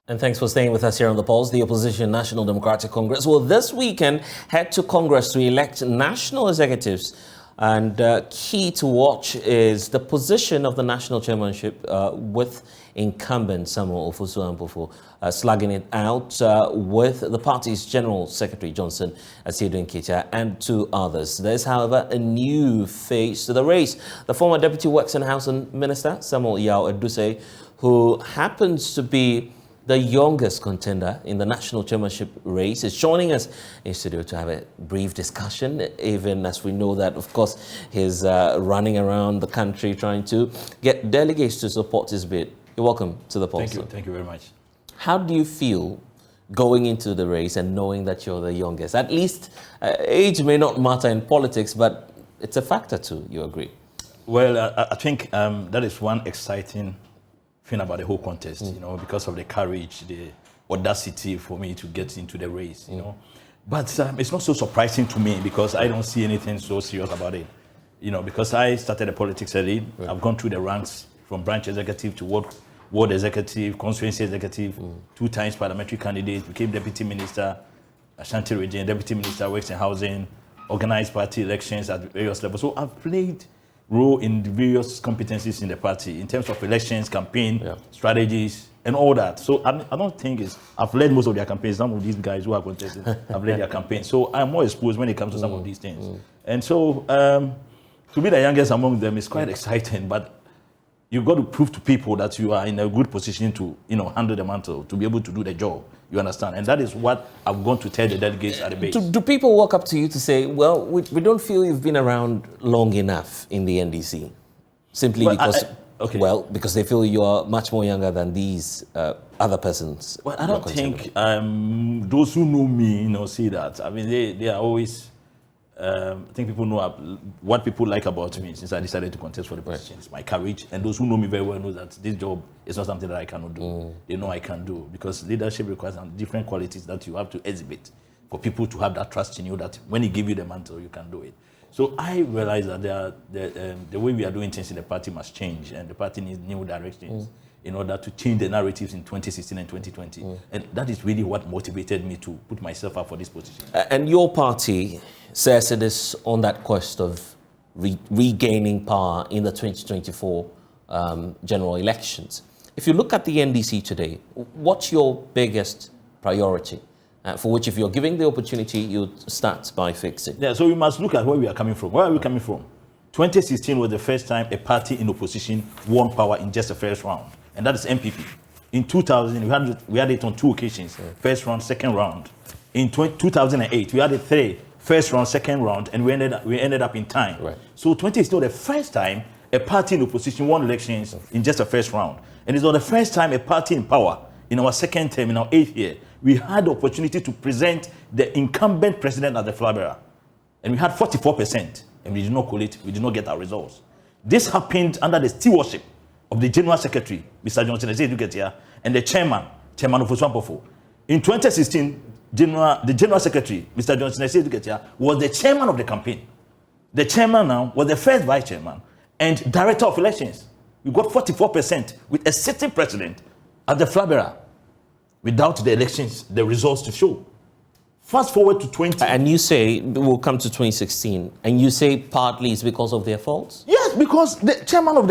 And thanks for staying with us here on The Pulse. The opposition National Democratic Congress will this weekend head to Congress to elect national executives. And key to watch is the position of the national chairmanship with incumbent Samuel Yaw slugging it out with the party's General Secretary Johnson Asiedu and two others. There is, however, a new face to the race. The former Deputy Works and Housing Minister, Samuel Yaw Aduasei, who happens to be the youngest contender in the national chairmanship race, is joining us in studio to have a brief discussion, even as we know that, of course, he's running around the country trying to get delegates to support his bid. You're welcome to The Pulse. Thank you very much. How do you feel going into the race and knowing that you're the youngest? At least age may not matter in politics, but it's a factor too, you agree? Well, I think that is one exciting thing about the whole contest, you know, because of the courage, the audacity for me to get into the race, you know. But it's not so surprising to me because I don't see anything so serious about it, you know, because I started the politics early. Right. I've gone through the ranks from branch executive to ward executive, constituency executive, 2 times parliamentary candidate, became deputy minister, Ashanti region, deputy minister, works and housing, organized party elections at various levels. So I've played role in the various competencies in the party in terms of elections, campaign, strategies, and all that. So I don't think I've led most of their campaigns. Some of these guys who are contesting, I've led their campaigns. So I'm more exposed when it comes to some of these things. And so to be the youngest among them is quite exciting, but you've got to prove to people that you are in a good position to, you know, handle the mantle, to be able to do the job. You understand? And that is what I'm going to tell the delegates at the base. Do people walk up to you to say, well, we don't feel you've been around long enough in the NDC? Simply because, because they feel you're much more younger than these other persons. Well, I don't think those who know me, you know, see that. I mean, they are always, I think people know what people like about me since I decided to contest for the position. It's my courage. And those who know me very well know that this job is not something that I cannot do. They know I can do, because leadership requires different qualities that you have to exhibit for people to have that trust in you that when he give you the mantle, you can do it. So I realize that the way we are doing things in the party must change, and the party needs new directions in order to change the narratives in 2016 and 2020. And that is really what motivated me to put myself up for this position. And your party says it is on that quest of regaining power in the 2024 general elections. If you look at the NDC today, what's your biggest priority? For which, if you're giving the opportunity, you start by fixing. Yeah, so we must look at where we are coming from. Where are we coming from? 2016 was the first time a party in opposition won power in just the first round, and that is MPP. In 2000, we had it on 2 occasions, first round, second round. In 2008, we had it 3, first round, second round, and we ended up in time. Right. So 2016 was the first time a party in opposition won elections in just the first round. And it's not the first time a party in power in our second term, in our 8th year, we had the opportunity to present the incumbent president as the flag bearer. And we had 44%, and we did not collate, we did not get our results. This happened under the stewardship of the General Secretary, Mr. Johnson Asiedu, and the Chairman of Oswampofo. In 2016, the General Secretary, Mr. Johnson Asiedu, was the chairman of the campaign. The chairman now was the first vice chairman and director of elections. We got 44% with a sitting president as the flag bearer, without the elections, the results to show. Fast forward to 20. And you say, we'll come to 2016, and you say partly it's because of their faults? Yes, because the chairman of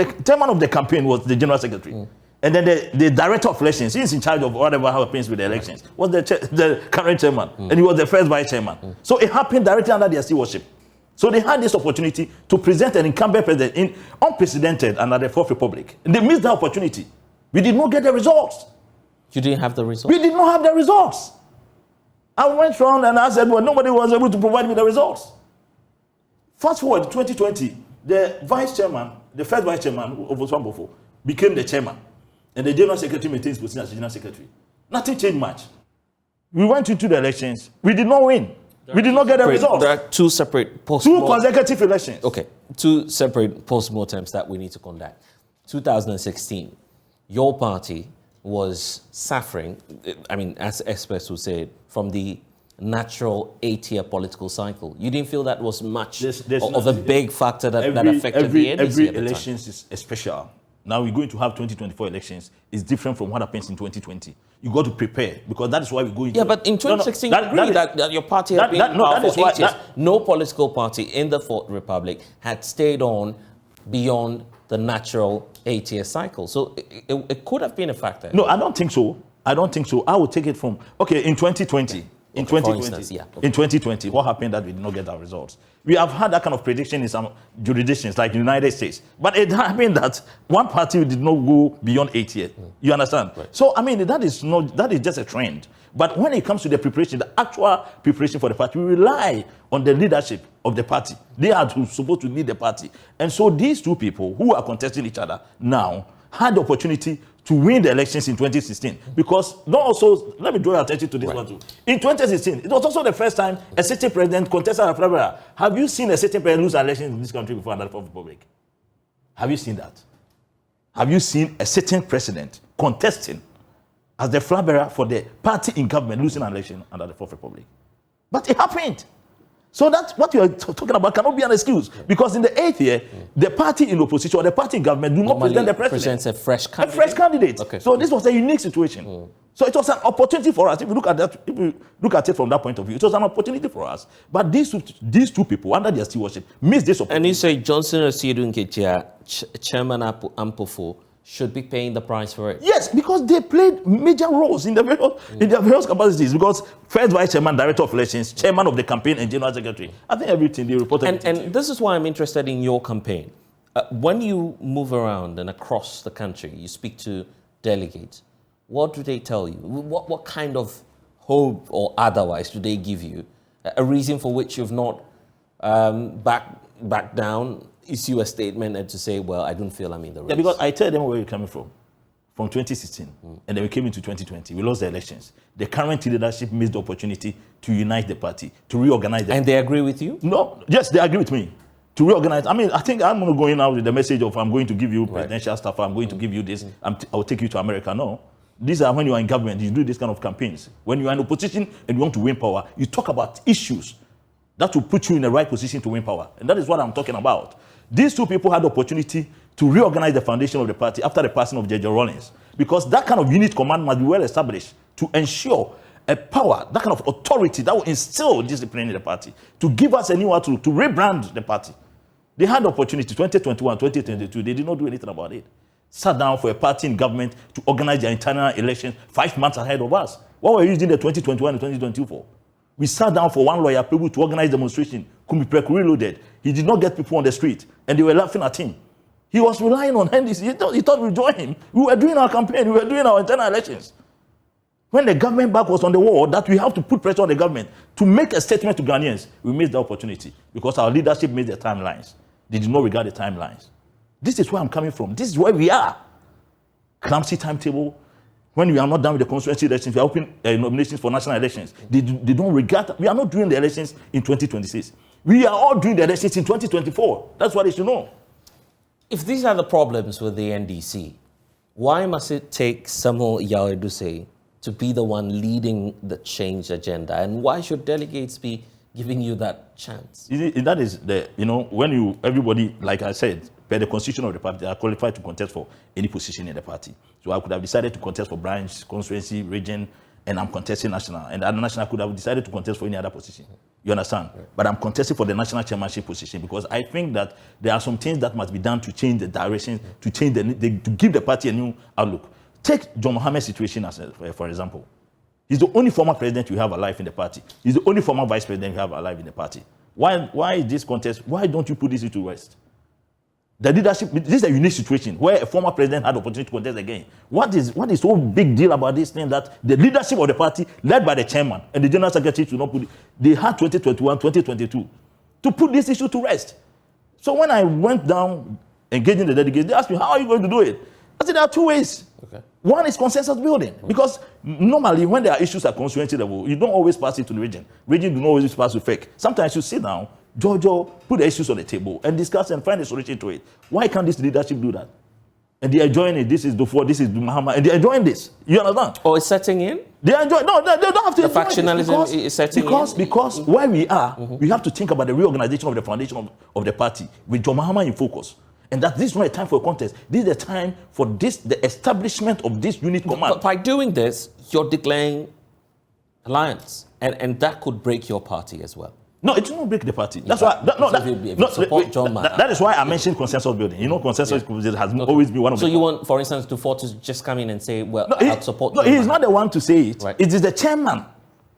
the campaign was the General Secretary. And then the director of elections, he's in charge of whatever happens with the elections, was the current chairman, and he was the first vice chairman. So it happened directly under their stewardship. So they had this opportunity to present an incumbent president in unprecedented under the Fourth Republic. And they missed that opportunity. We did not get the results. You didn't have the results? We did not have the results. I went around and I said, well, nobody was able to provide me the results. Fast forward to 2020, the vice chairman, the first vice chairman of Oswampofo, became the chairman. And the General Secretary maintains position as the General Secretary. Nothing changed much. We went into the elections. We did not win. We did not get the results. There are 2 separate 2 consecutive elections. Okay, 2 separate post-mortems that we need to conduct. 2016, your party was suffering, I mean, as experts would say, from the natural 8-year political cycle. You didn't feel that was much of a big factor that affected the NDC Every at the election is special. now we're going to have 2024 elections, is different from what happens in 2020. You got to prepare, because that is why we go into... Yeah, but in 2016, you agree that your party had been in power for 8 years. No political party in the Fourth Republic had stayed on beyond the natural 8-year cycle. So it could have been a factor. No, I don't think so. I don't think so. I would take it from, okay, in 2020, in 2020, what happened that we did not get our results? We have had that kind of prediction in some jurisdictions like the United States. But it happened that one party did not go beyond 8 years. You understand? Right. So, I mean, that is just a trend. But when it comes to the preparation, the actual preparation for the party, we rely on the leadership of the party. They are supposed to lead the party. And so these two people who are contesting each other now had the opportunity to win the elections in 2016. Because let me draw your attention to this one too. In 2016, it was also the first time a sitting president contested a flabbergasted. Have you seen a sitting president lose an election in this country before under the Fourth Republic? Have you seen that? Have you seen a sitting president contesting as the flabbergasted for the party in government losing an election under the Fourth Republic? But it happened. So that's what you are talking about cannot be an excuse. Because in the 8th year, the party in opposition or the party in government do not present the president. Presents a fresh candidate. A fresh candidate. Okay. So this was a unique situation. So it was an opportunity for us. If you look at that, if you look at it from that point of view, it was an opportunity for us. But these two people, under their stewardship, missed this opportunity. And you say Johnson Osiedu Nketia, Chairman Ampofo, should be paying the price for it. Yes, because they played major roles in their various capacities. Because first vice chairman, director of elections, chairman of the campaign, and general secretary. I think everything they reported. And this is why I'm interested in your campaign. When you move around and across the country, you speak to delegates. What do they tell you? What kind of hope or otherwise do they give you? A reason for which you've not backed down, issue a statement and to say, well, I don't feel I'm in the race. Yeah, because I tell them where we're coming from 2016, and then we came into 2020. We lost the elections. The current leadership missed the opportunity to unite the party, to reorganize the And they agree with you? No, yes, they agree with me. To reorganize. I mean, I think I'm not going out with the message of I'm going to give you presidential stuff, I'm going to give you this, I'll take you to America. No. These are when you are in government, you do this kind of campaigns. When you are in opposition and you want to win power, you talk about issues that will put you in the right position to win power. And that is what I'm talking about. These two people had the opportunity to reorganize the foundation of the party after the passing of J.J. Rawlings. Because that kind of unit command must be well established to ensure a power, that kind of authority that will instill discipline in the party, to give us a new outlook, to rebrand the party. They had the opportunity, 2021, 2022, they did not do anything about it. Sat down for a party in government to organize their internal elections 5 months ahead of us. What were you using the 2021 and 2022 for? We sat down for one lawyer, people to organize demonstration, could be reloaded. He did not get people on the street, and they were laughing at him. He was relying on NDC. He thought we'd join him. We were doing our campaign. We were doing our internal elections. When the government back was on the wall, that we have to put pressure on the government to make a statement to Ghanaians, we missed the opportunity because our leadership made the timelines. They did not regard the timelines. This is where I'm coming from. This is where we are. Clumsy timetable. When we are not done with the constituency elections, we are opening nominations for national elections. They don't regard. We are not doing the elections in 2026. We are all doing the elections in 2024. That's what they should know. If these are the problems with the NDC, why must it take Samuel Yaw Aduasei to be the one leading the change agenda? And why should delegates be giving you that chance? That is when everybody, like I said, per the constitution of the party, they are qualified to contest for any position in the party. So I could have decided to contest for branch, constituency, region, and I'm contesting national. And the other national could have decided to contest for any other position. You understand? Right. But I'm contesting for the national chairmanship position because I think that there are some things that must be done to change the direction, to change to give the party a new outlook. Take John Mohammed's situation as, for example. He's the only former president you have alive in the party. He's the only former vice president you have alive in the party. Why is this contest? Why don't you put this issue to rest? The leadership, this is a unique situation where a former president had the opportunity to contest again. What is so big deal about this thing that the leadership of the party, led by the chairman and the general secretary, to not put it, they had 2021, 2022 to put this issue to rest. So when I went down engaging the delegates, they asked me, how are you going to do it? I said, there are two ways. Okay. One is consensus building. Okay. Because normally when there are issues at constituency level, you don't always pass it to the region. Region do not always pass to FEC. Sometimes you sit down, Jojo, put the issues on the table and discuss and find a solution to it. Why can't this leadership do that? And they are enjoying it. This is Dufour, this is Muhammad, and they are enjoying this. You understand? Oh, it's setting in? They are enjoying. No, they don't have to. The factionalism is setting in? Because where we are, we have to think about the reorganization of the foundation of the party with John Mahama in focus. And that this is not a time for a contest. This is the time for the establishment of this unit command. But by doing this, you're declaring alliance, and that could break your party as well. No, it will not break the party. That's why. That is why I mentioned consensus building. You know, consensus has always been one of the. So you want, for instance, Dufort to just come in and say, "Well, I'll support." No, he is not the one to say it. Right. It is the chairman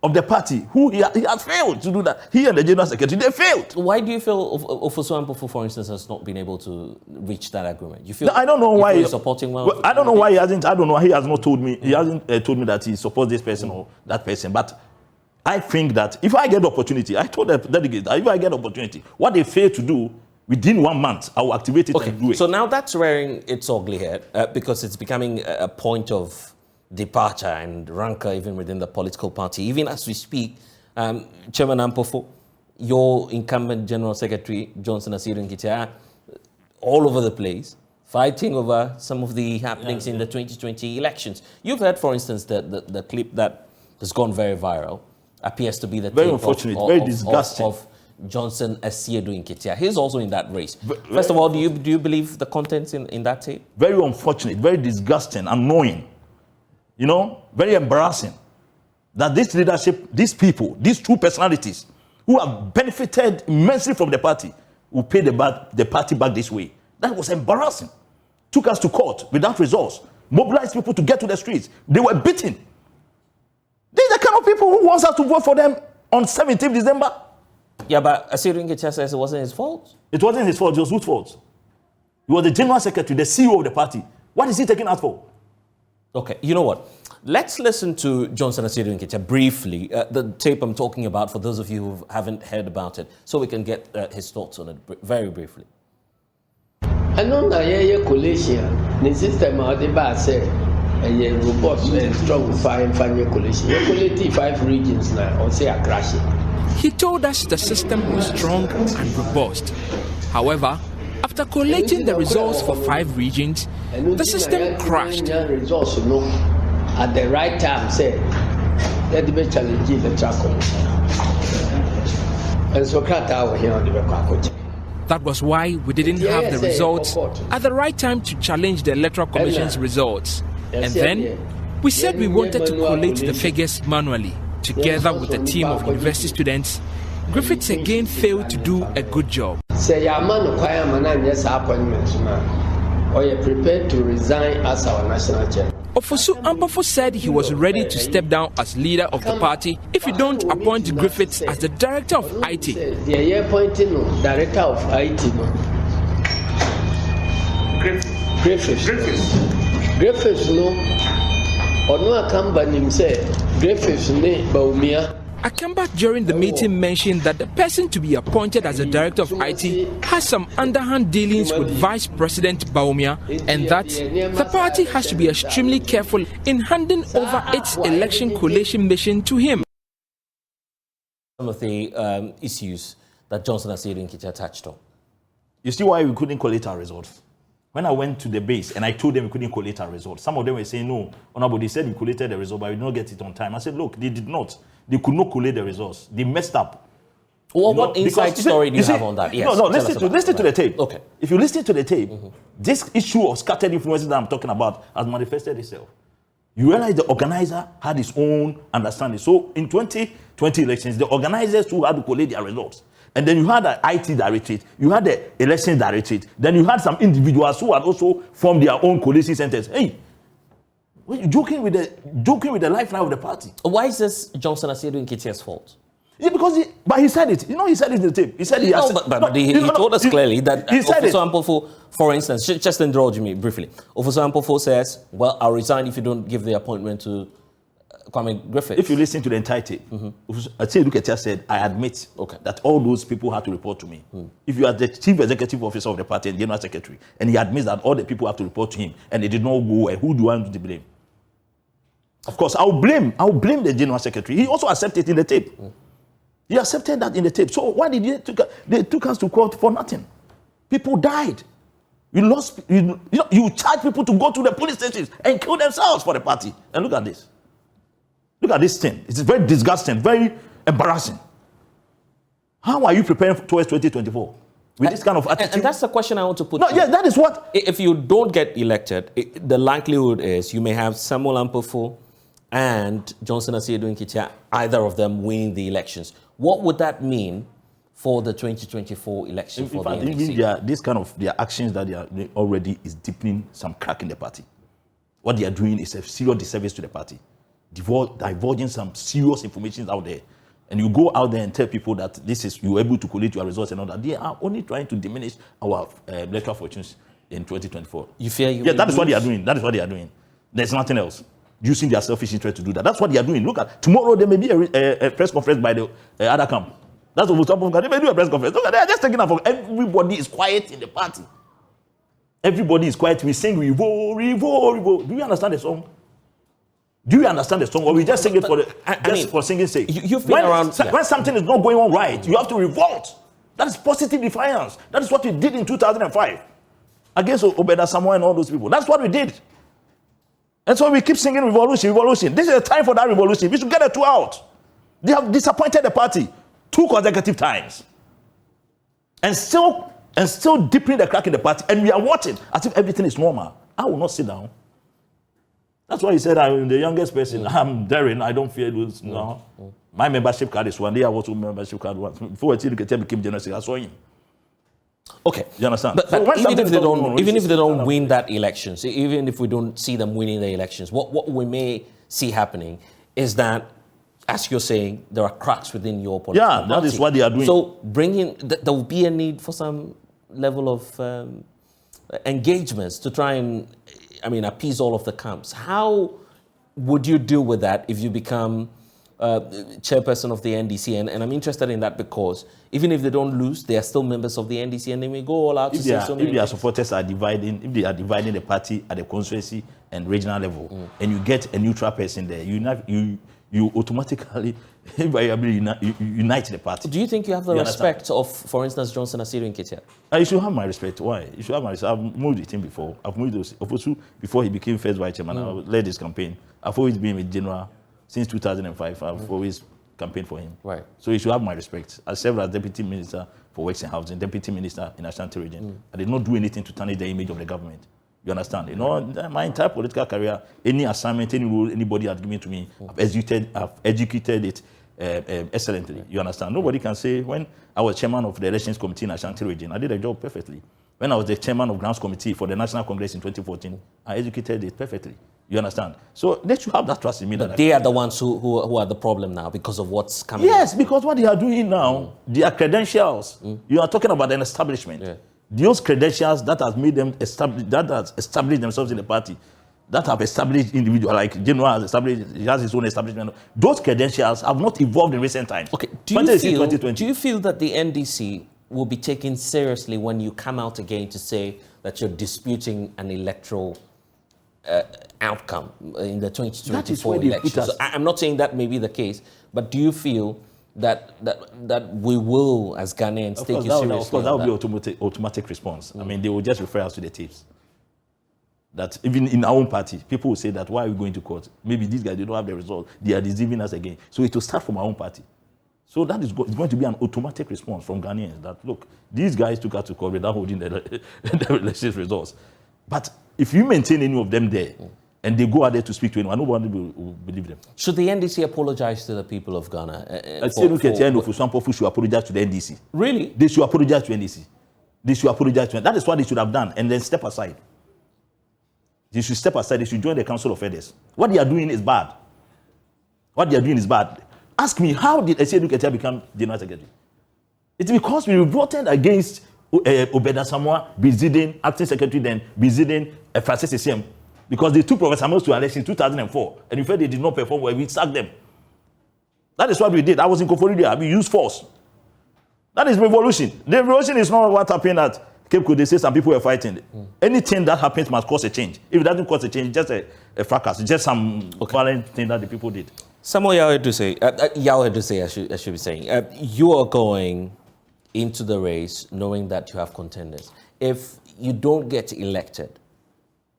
of the party who he has failed to do that. He and the general secretary, they failed. Why do you feel Ofosu Ampofo, for instance, has not been able to reach that agreement? You feel? No, I don't know why he's supporting well. I don't know why he hasn't. I don't know. He has not told me. He hasn't told me that he supports this person or that person. But I think that if I get the opportunity, I told the delegates that if I get the opportunity, what they fail to do within 1 month, I will activate it and do it. So now that's rearing its ugly head because it's becoming a point of departure and rancor even within the political party. Even as we speak, Chairman Ampofo, your incumbent General Secretary, Johnson Asiru Nkitia, all over the place, fighting over some of the happenings in the 2020 elections. You've heard, for instance, the clip that has gone very viral. Appears to be the very unfortunate, very disgusting of Johnson Asiru Nkitia. He's also in that race. First of all, do you believe the contents in that tape? Very unfortunate, very disgusting, annoying. You know, very embarrassing that this leadership, these people, these two personalities who have benefited immensely from the party will pay the party back this way. That was embarrassing. Took us to court without results. Mobilized people to get to the streets. They were beaten. These are the kind of people who wants us to vote for them on 17th December. Yeah, but Asiru Nkitia says it wasn't his fault. It wasn't his fault. It was whose fault? He was the general secretary, the CEO of the party. What is he taking us for? Okay, you know what? Let's listen to Johnson Asiru Nkitia briefly. The tape I'm talking about, for those of you who haven't heard about it, so we can get his thoughts on it very briefly. I know that your coalition, the system of the bar said, and you robust and strong fire coalition. Your coalition 5 regions now, or say are crashing. He told us the system was strong and robust. However, after collating the results for 5 regions, the system crashed. Results, at the right time, said, let me challenge the track. And so, here on the that was why we didn't have the results at the right time to challenge the Electoral Commission's results. And then we said we wanted to collate the figures manually. Together with a team of university students, Griffiths again failed to do a good job. Say your man appointment now, or you're prepared to resign as our national chair. Ofosu Ampofo said he was ready to step down as leader of the party if we don't appoint Griffiths as the director of IT. You're appointing director of IT. Griffiths no. Or no Akamba say Griffiths ne Baumia. Akamba during the meeting mentioned that the person to be appointed as the director of IT has some underhand dealings with Vice President Baumia, and that the party has to be extremely careful in handing over its election collation mission to him. Some of the issues that Johnson Asiru Nkitia touched on. You see why we couldn't collate our results? When I went to the base and I told them we couldn't collate our results, some of them were saying, no, Honorable, they said we collated the result, but we did not get it on time. I said, look, they did not. They could not collate the results. They messed up. Well, what inside story do you have on that? Yes, no, listen to the tape. Okay. If you listen to the tape, this issue of scattered influences that I'm talking about has manifested itself. You realize the organizer had his own understanding. So in 2020 elections, the organizers who had to collate their results. And then you had the IT directorate, you had the election directorate, then you had some individuals who had also formed their own coalition centers. Hey, you're joking with the lifeline of the party. Why is this Johnson Asiru Nkitia's fault? Yeah, because he said it. You know, he said it in the tape. He said he has. He told us clearly that Ofosu Ampofo, for instance, just indulge me briefly. Ofosu Ampofo says, well, I'll resign if you don't give the appointment to Kwame Griffiths. If you listen to the entire tape, Asiru Nkitia said, I admit that all those people had to report to me. If you are the chief executive officer of the party and general secretary, and he admits that all the people have to report to him, and they did not go, who do you want to blame? Of course, I'll blame the general secretary. He also accepted it in the tape. He accepted that in the tape. So why did they took us to court for nothing? People died. You charge people to go to the police stations and kill themselves for the party. And look at this. Look at this thing. It's very disgusting, very embarrassing. How are you preparing towards 2024? with this kind of attitude. And that's the question I want to put. No, yes, that is what. If you don't get elected, the likelihood is you may have Samuel Yaw and Johnson Asiedu Nketia, either of them winning the elections. What would that mean for the 2024 election In for fact, the NDC? even this kind of their actions that they are already is deepening some crack in the party. What they are doing is a serious disservice to the party, divulging some serious information out there. And you go out there and tell people that you're able to collate your results and all that. They are only trying to diminish our electoral fortunes in 2024. You fear you? Yeah, that is what they are doing. That is what they are doing. There's nothing else. Using their selfish interest to do that. That's what they are doing. Look at tomorrow. There may be a press conference by the other camp. That's what top of them. They may do a press conference. Look at they are just taking up. Everybody is quiet in the party. Everybody is quiet. We sing Revo, Revo, Revo. Do you understand the song? Do you understand the song, or we just sing it for singing sake? You've been around. When something is not going on right, you have to revolt. That is positive defiance. That is what we did in 2005 against Obeda Samuel and all those people. That's what we did. And so we keep singing revolution, revolution. This is the time for that revolution. We should get the two out. They have disappointed the party 2 consecutive times. And still deepening the crack in the party. And we are watching as if everything is normal. I will not sit down. That's why he said, I'm the youngest person. I'm daring. I don't fear those. No. My membership card is one day. I was on membership card once. Before I became general secretary, I saw him. Okay. You understand? But even if they don't win that elections, even if we don't see them winning the elections, what we may see happening is that, as you're saying, there are cracks within your political party. That is what they are doing. So there will be a need for some level of engagements to try and, appease all of the camps. How would you deal with that if you become chairperson of the NDC? And I'm interested in that because even if they don't lose, they are still members of the NDC and they may go all out to say so many things. If their supporters are dividing, if they are dividing the party at the constituency and regional level, and you get a neutral person there, you automatically unite the party. Do you think you have the respect of, for instance, Johnson Asiedu Nketia? You should have my respect. Why? You should have my respect. I've moved with him before. I've moved with before he became first vice chairman. I led his campaign. I've always been with General since 2005. I've always campaigned for him. Right. So you should have my respect. I served as deputy minister for works and housing, deputy minister in Ashanti region. I did not do anything to tarnish the image of the government. You understand? My entire political career, any assignment, any role anybody had given to me, I've executed it excellently. You understand? Nobody can say, when I was chairman of the elections committee in Ashanti region, I did the job perfectly. When I was the chairman of grounds committee for the National Congress in 2014, I executed it perfectly. You understand? So they should have that trust in me. But they are the ones who are the problem now because of what's coming. Yes, because what they are doing now, their credentials. You are talking about an establishment. Yeah. Those credentials that has made them established themselves in the party, that have established individuals, like General has established, he has his own establishment. Those credentials have not evolved in recent times. Okay, do you feel that the NDC will be taken seriously when you come out again to say that you're disputing an electoral outcome in the 2024 elections? So I'm not saying that may be the case, but do you feel that we will, as Ghanaians, take you seriously? Of course, that will be automatic response. They will just refer us to the tapes. That even in our own party, people will say that, why are we going to court? Maybe these guys, they don't have the result. They are deceiving us again. So it will start from our own party. So that is going to be an automatic response from Ghanaians that, look, these guys took us to court without holding the election results. But if you maintain any of them there, and they go out there to speak to anyone, nobody will believe them. Should the NDC apologize to the people of Ghana? I say, look, some people should apologize to the NDC. Really? They should apologize to NDC. They should apologize to them. That is what they should have done, and then step aside. They should step aside. They should join the Council of Elders. What they are doing is bad. What they are doing is bad. Ask me, how did Asiedu Nketia become General Secretary? It's because we voted against Obeda Samuel, Bizidin, Acting Secretary, then Bizidin, Francis Essiem. Because they took Professor Samuel to election in 2004, and in fact they did not perform well, we sacked them. That is what we did. I was in Koforidua. We used force. That is revolution. The revolution is not what happened at Cape Coast. They say some people were fighting. Anything that happens must cause a change. If it doesn't cause a change, just a fracas, just some violent thing that the people did. Samuel Yaw Aduasei, I should be saying, you are going into the race knowing that you have contenders. If you don't get elected,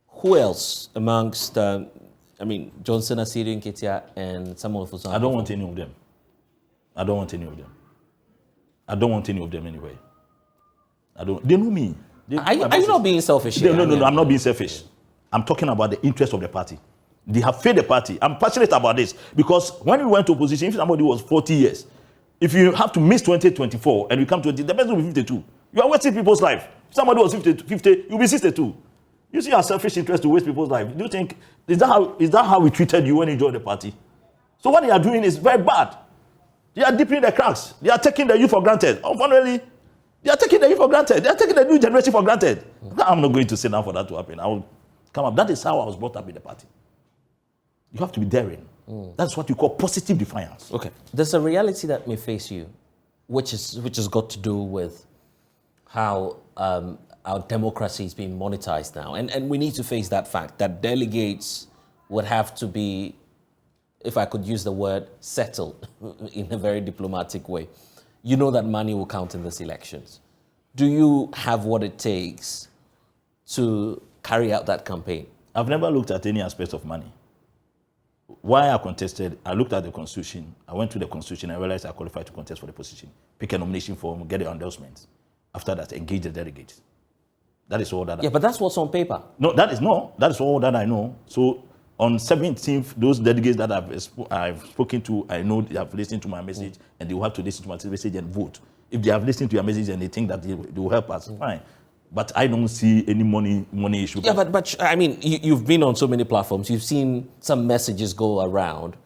who else amongst, Johnson Asiedu Nketia and Samuel Yaw? I don't want any of them. I don't want any of them. I don't want any of them anyway. I don't. They know me. Are you not being selfish here? No, I'm not being selfish. I'm talking about the interest of the party. They have failed the party. I'm passionate about this because when we went to opposition, if somebody was 40 years, if you have to miss 2024 and you come to the person will be 52, you are wasting people's life. If somebody was 50, you'll be 62. You see our selfish interest to waste people's life. Do you think, is that how we treated you when you joined the party? So what they are doing is very bad. They are deepening the cracks. They are taking the youth for granted. Unfortunately, they are taking the youth for granted. They are taking the new generation for granted. I'm not going to sit down for that to happen. I will come up. That is how I was brought up in the party. You have to be daring. That's what you call positive defiance. Okay. There's a reality that may face you, which has got to do with how our democracy is being monetized now. And we need to face that fact that delegates would have to be, if I could use the word, settled in a very diplomatic way. You know that money will count in these elections. Do you have what it takes to carry out that campaign? I've never looked at any aspect of money. Why I contested, I looked at the Constitution. I went to the Constitution and realized I qualified to contest for the position. Pick a nomination form, get the endorsements. After that, engage the delegates. That is all that but that's what's on paper. That is all that I know. So on 17th, those delegates that I've spoken to, I know they have listened to my message and they will have to listen to my message and vote. If they have listened to your message and they think that they will help us, fine. But I don't see any money issue. Yeah, but I mean, you've been on so many platforms. You've seen some messages go around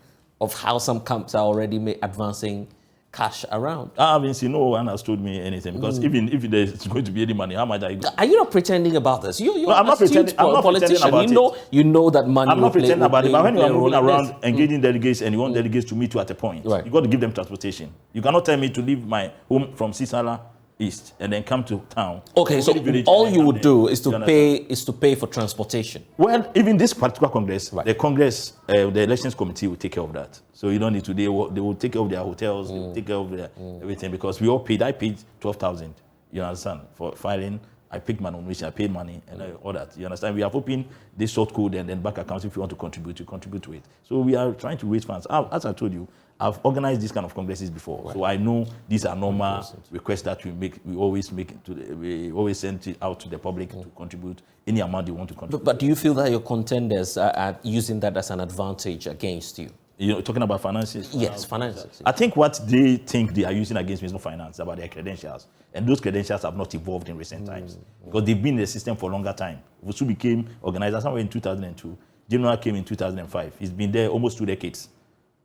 of how some camps are already advancing cash around. I haven't seen, no one has told me anything. Because even if there's going to be any money, how much are you not pretending about this? You're I'm not pretending. I'm not pretending about it. You know that money. I'm not pretending about it. But when you are moving around engaging delegates and you want delegates to meet you at a point, you got to give them transportation. You cannot tell me to leave my home from Sisala East and then come to town. Okay, so all you would do is to pay for transportation. Well, even this particular Congress, the Congress, the elections committee will take care of that. So you don't need to. They will take care of their hotels, they will take care of their everything because we all paid. I paid 12,000. You understand, for filing. I picked my nomination. I paid money and all that. You understand. We are hoping this short code and then bank accounts. If you want to contribute, you contribite to it. So we are trying to raise funds. As I told you, I've organized these kind of congresses before, so I know these are normal requests that we make. We always we always send it out to the public to contribute any amount they want to contribute. But do you feel that your contenders are using that as an advantage against you? You know, talking about finances? Yes, finances. I think what they think they are using against me is not finance, about their credentials. And those credentials have not evolved in recent times because they've been in the system for a longer time. Vusu became organizer somewhere in 2002. General came in 2005. He's been there almost 2 decades.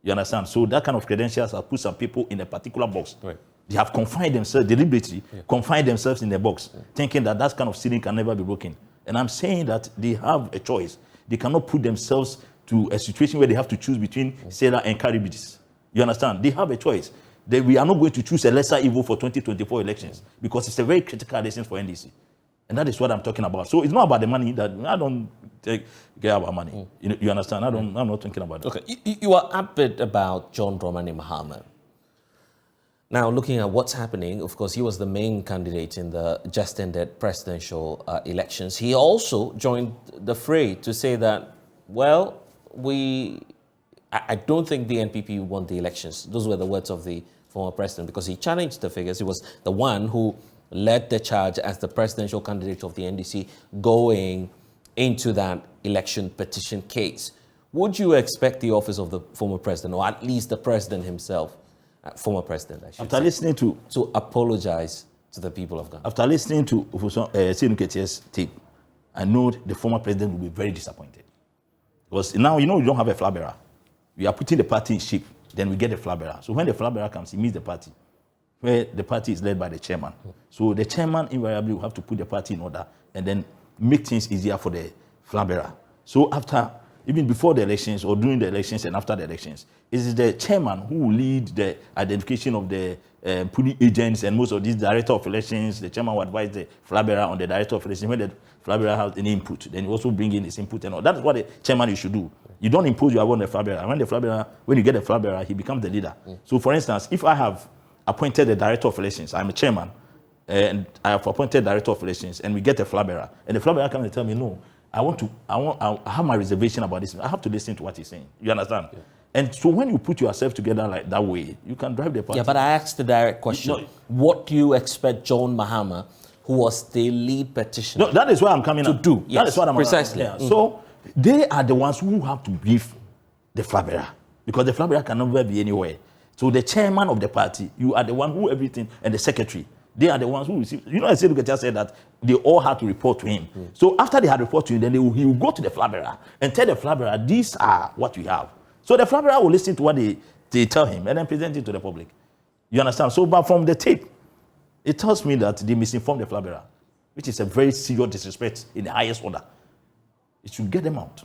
You understand? So that kind of credentials have put some people in a particular box. Right. They have confined themselves deliberately, confined themselves in a box, thinking that that kind of ceiling can never be broken. And I'm saying that they have a choice. They cannot put themselves to a situation where they have to choose between Sarah and Caribbees. You understand? They have a choice. We are not going to choose a lesser evil for 2024 elections because it's a very critical election for NDC. And that is what I'm talking about. So it's not about the money. That I don't care about money. You understand? I'm not thinking about that. Okay. You are upbeat about John Dramani Mahama. Now, looking at what's happening, of course, he was the main candidate in the just ended presidential elections. He also joined the fray to say that, well, I don't think the NPP won the elections. Those were the words of the former president because he challenged the figures. He was the one who led the charge as the presidential candidate of the NDC going into that election petition case. Would you expect the office of the former president, or at least the president himself, former president, I should after say, listening to apologize to the people of Ghana? After listening to Senuketi's tape, I know the former president will be very disappointed. Because now, you don't have a flag bearer. We are putting the party in shape, then we get the flag bearer. So when the flag bearer comes, he meets the party, where the party is led by the chairman. So the chairman invariably will have to put the party in order and then make things easier for the flag bearer. So after, even before the elections or during the elections and after the elections, it is the chairman who will lead the identification of the polling agents and most of these director of elections. The chairman will advise the flag bearer on the director of elections. When the flag bearer has any input, then you also bring in his input and all. That's what the chairman should do. You don't impose your will on the flag bearer. When you get the flag bearer, he becomes the leader. So for instance, if I have appointed the director of elections, I'm a chairman, and I have appointed director of elections, and we get a flag bearer, and the flag bearer comes and tell me, no, I have my reservation about this. I have to listen to what he's saying. You understand? Yeah. And so when you put yourself together like that way, you can drive the party. Yeah, but I asked the direct question. No. What do you expect John Mahama, who was the lead petitioner. No, that is what I'm coming to at. do. Yes, that is what I'm precisely. Yeah. So they are the ones who have to brief the flag bearer, because the flag bearer can never be anywhere. So the chairman of the party, you are the one who everything, and the secretary, they are the ones who receive. You know, as Educator said that they all had to report to him. So after they had reported to him, then he will go to the flag bearer and tell the flag bearer, these are what we have. So the flag bearer will listen to what they tell him and then present it to the public. You understand? So, but from the tape, it tells me that they misinformed the flag bearer, which is a very serious disrespect in the highest order. It should get them out.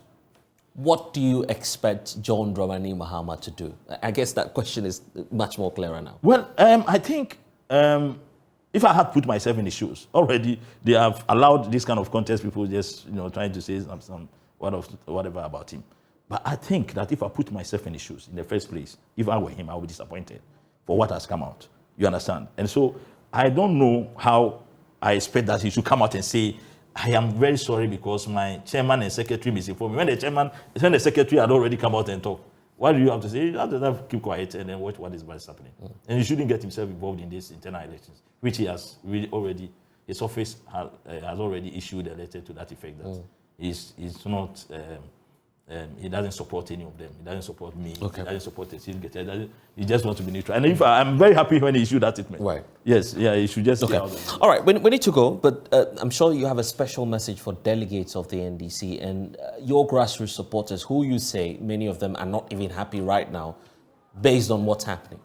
What do you expect John Dramani Mahama to do? I guess that question is much more clearer now. Well, I think if I had put myself in the shoes, already they have allowed this kind of contest, people just trying to say some whatever about him. But I think that if I put myself in the shoes in the first place, if I were him, I would be disappointed for what has come out. You understand? And so I don't know how I expect that he should come out and say, I am very sorry because my chairman and secretary misinformed me. When the secretary had already come out and talked, what do you have to say? You have to keep quiet and then watch what is happening. And he shouldn't get himself involved in these internal elections, which he has really already, his office has already issued a letter to that effect that he's not, he doesn't support any of them. He doesn't support me. Okay. He doesn't support the city. He just wants to be neutral. And if I'm very happy when he issued that statement. Right. Yes. Yeah. He should just. Okay. All right. We need to go, but I'm sure you have a special message for delegates of the NDC and your grassroots supporters, who you say many of them are not even happy right now, based on what's happening.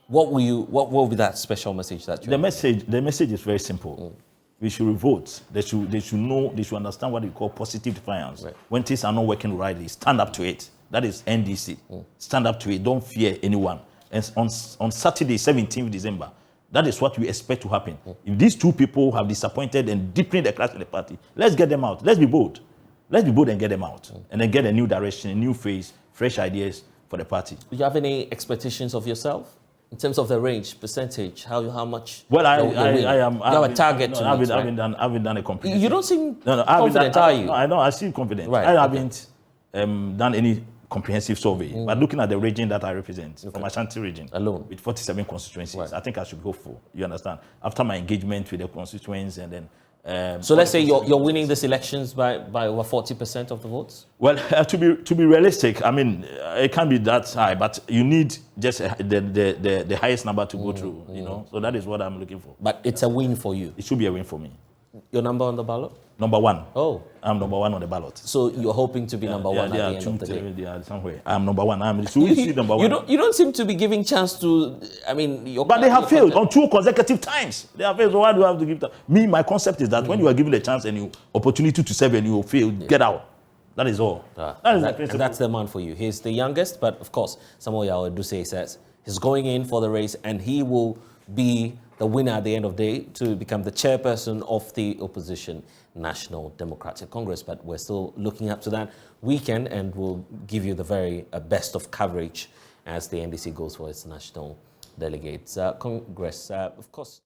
What will be that special message that you? The message is very simple. We should revolt. They should know, they should understand what we call positive defiance. Right. When things are not working rightly, stand up to it. That is NDC. Stand up to it. Don't fear anyone. And on Saturday, 17th December, that is what we expect to happen. If these two people have disappointed and deepened the clash in the party, let's get them out. Let's be bold. Let's be bold and get them out. And then get a new direction, a new phase, fresh ideas for the party. Do you have any expectations of yourself? In terms of the range, percentage, how much? Well, I am. You have a target to meet, I haven't done a comprehensive. You don't seem confident, are you? I seem confident. Right. I haven't done any comprehensive survey. But looking at the region that I represent, from Ashanti region, alone, with 47 constituencies, I think I should be hopeful. You understand? After my engagement with the constituents and then. So let's say you're winning these elections by over 40% of the votes? Well, to be realistic, I mean, it can't be that high, but you need just the highest number to go through, you know. So that is what I'm looking for. But it's a win for you? It should be a win for me. Your number on the ballot? Number one. Oh. I'm number one on the ballot. So you're hoping to be number one at the end of the day? Yeah, somewhere. I'm number one. Number one. You don't seem to be giving chance to, I mean... But they have failed on 2 consecutive times. They have failed, so why do I have to give them? Me, my concept is that when you are given a chance and you opportunity to serve and you fail, get out. That is all. That's the man for you. He's the youngest, but of course, Samuel Yaw Aduasei says he's going in for the race and he will be the winner at the end of the day to become the chairperson of the opposition National Democratic Congress. But we're still looking up to that weekend and we'll give you the very best of coverage as the NDC goes for its national delegates Congress. Of course.